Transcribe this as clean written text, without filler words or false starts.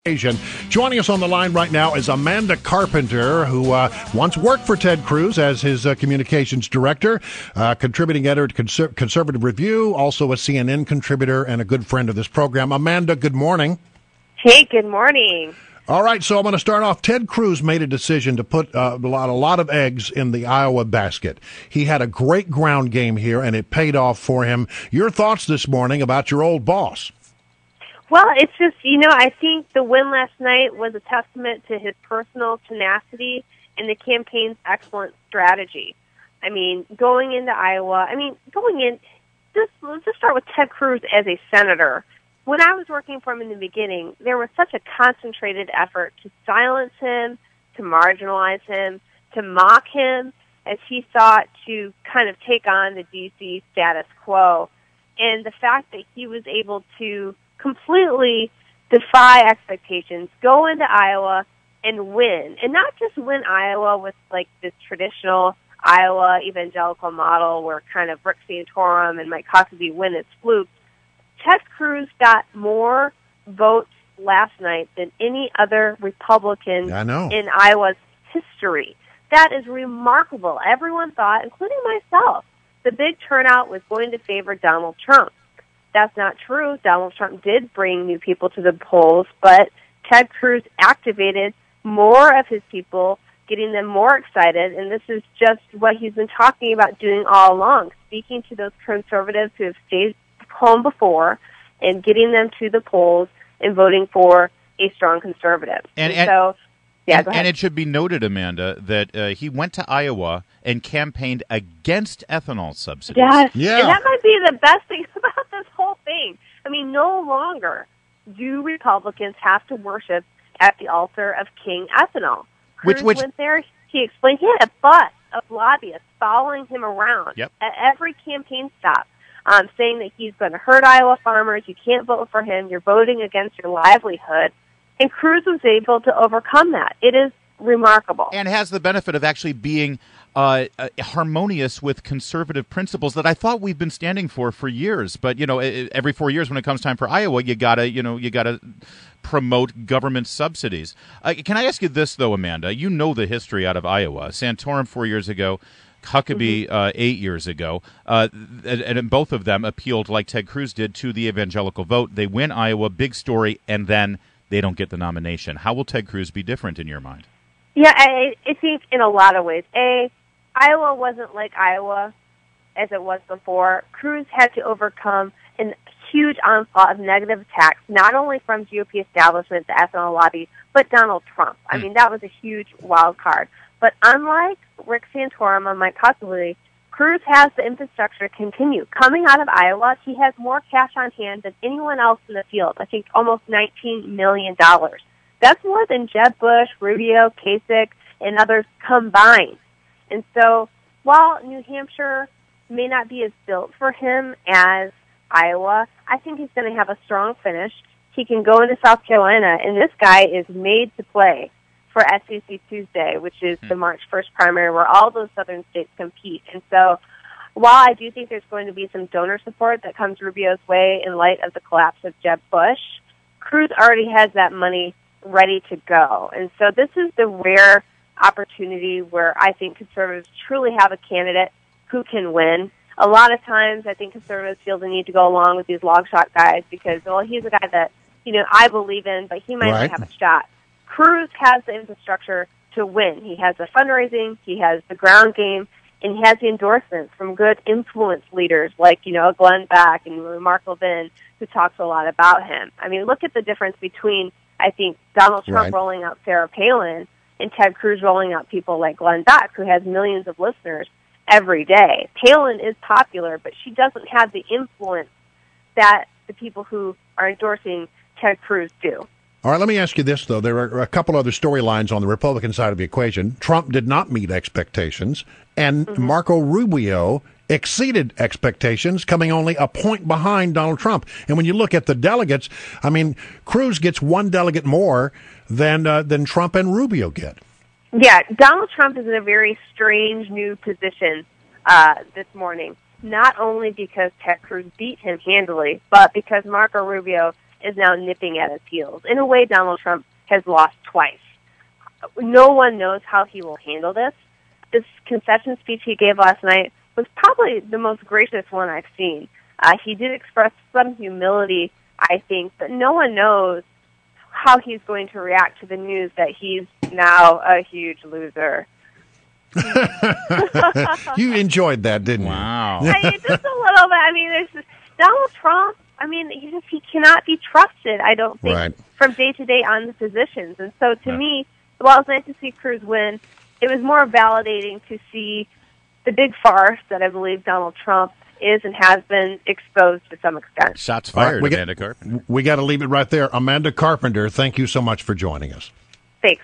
Asian. Joining us on the line right now is Amanda Carpenter, who once worked for Ted Cruz as his communications director, contributing editor to Conservative Review, also a CNN contributor and a good friend of this program. Amanda, good morning. Hey, good morning. All right, so I'm going to start off. Ted Cruz made a decision to put a lot of eggs in the Iowa basket. He had a great ground game here, and it paid off for him. Your thoughts this morning about your old boss? Well, it's just, I think the win last night was a testament to his personal tenacity and the campaign's excellent strategy. I mean, going into Iowa, let's just start with Ted Cruz as a senator. When I was working for him in the beginning, there was such a concentrated effort to silence him, to marginalize him, to mock him as he sought to kind of take on the D.C. status quo. And the fact that he was able to completely defy expectations, go into Iowa and win. And not just win Iowa with like this traditional Iowa evangelical model where kind of Rick Santorum and Mike Huckabee win its flukes. Ted Cruz got more votes last night than any other Republican in Iowa's history. That is remarkable. Everyone thought, including myself, the big turnout was going to favor Donald Trump. That's not true. Donald Trump did bring new people to the polls, but Ted Cruz activated more of his people, getting them more excited, and this is just what he's been talking about doing all along, speaking to those conservatives who have stayed home before and getting them to the polls and voting for a strong conservative. And it should be noted, Amanda, that he went to Iowa and campaigned against ethanol subsidies. Yes. Yeah. And that might be the best thing about this whole thing. I mean, no longer do Republicans have to worship at the altar of King Ethanol. Cruz went there, he explained he had a bus of lobbyists following him around at every campaign stop, saying that he's going to hurt Iowa farmers, you can't vote for him, you're voting against your livelihood. And Cruz was able to overcome that. It is remarkable. And has the benefit of actually being harmonious with conservative principles that I thought we've been standing for years. But, every 4 years when it comes time for Iowa, you gotta promote government subsidies. Can I ask you this, though, Amanda? You know the history out of Iowa. Santorum 4 years ago, Huckabee 8 years ago, and both of them appealed, like Ted Cruz did, to the evangelical vote. They win Iowa, big story, and then they don't get the nomination. How will Ted Cruz be different in your mind? Yeah, I think in a lot of ways. Iowa wasn't like Iowa as it was before. Cruz had to overcome a huge onslaught of negative attacks, not only from GOP establishment, the ethanol lobby, but Donald Trump. I mean, that was a huge wild card. But unlike Rick Santorum and Mike Huckabee, Cruz has the infrastructure to continue. Coming out of Iowa, he has more cash on hand than anyone else in the field. I think almost $19 million. That's more than Jeb Bush, Rubio, Kasich, and others combined. And so while New Hampshire may not be as built for him as Iowa, I think he's going to have a strong finish. He can go into South Carolina, and this guy is made to play for SEC Tuesday, which is the March 1st primary where all those southern states compete. And so while I do think there's going to be some donor support that comes Rubio's way in light of the collapse of Jeb Bush, Cruz already has that money ready to go. And so this is the rare opportunity where I think conservatives truly have a candidate who can win. A lot of times I think conservatives feel the need to go along with these long shot guys because, well, he's a guy that, I believe in, but he might not have a shot. Cruz has the infrastructure to win. He has the fundraising, he has the ground game, and he has the endorsements from good influence leaders like, Glenn Beck and Mark Levin, who talks a lot about him. I mean, look at the difference between, I think, Donald Trump rolling out Sarah Palin and Ted Cruz rolling out people like Glenn Beck, who has millions of listeners every day. Palin is popular, but she doesn't have the influence that the people who are endorsing Ted Cruz do. All right, let me ask you this, though. There are a couple other storylines on the Republican side of the equation. Trump did not meet expectations, and Marco Rubio exceeded expectations, coming only a point behind Donald Trump. And when you look at the delegates, I mean, Cruz gets one delegate more than Trump and Rubio get. Yeah, Donald Trump is in a very strange new position this morning, not only because Ted Cruz beat him handily, but because Marco Rubio is now nipping at his heels. In a way, Donald Trump has lost twice. No one knows how he will handle this. This concession speech he gave last night was probably the most gracious one I've seen. He did express some humility, I think, but no one knows how he's going to react to the news that he's now a huge loser. You enjoyed that, didn't you? Wow. I mean, just a little bit. I mean, there's this, Donald Trump, I mean, he cannot be trusted, I don't think, Right. from day to day on the positions. And so to me, while it was nice to see Cruz win, it was more validating to see the big farce that I believe Donald Trump is and has been exposed to some extent. Shots fired, All right, Amanda Carpenter. We got to leave it right there. Amanda Carpenter, thank you so much for joining us. Thanks.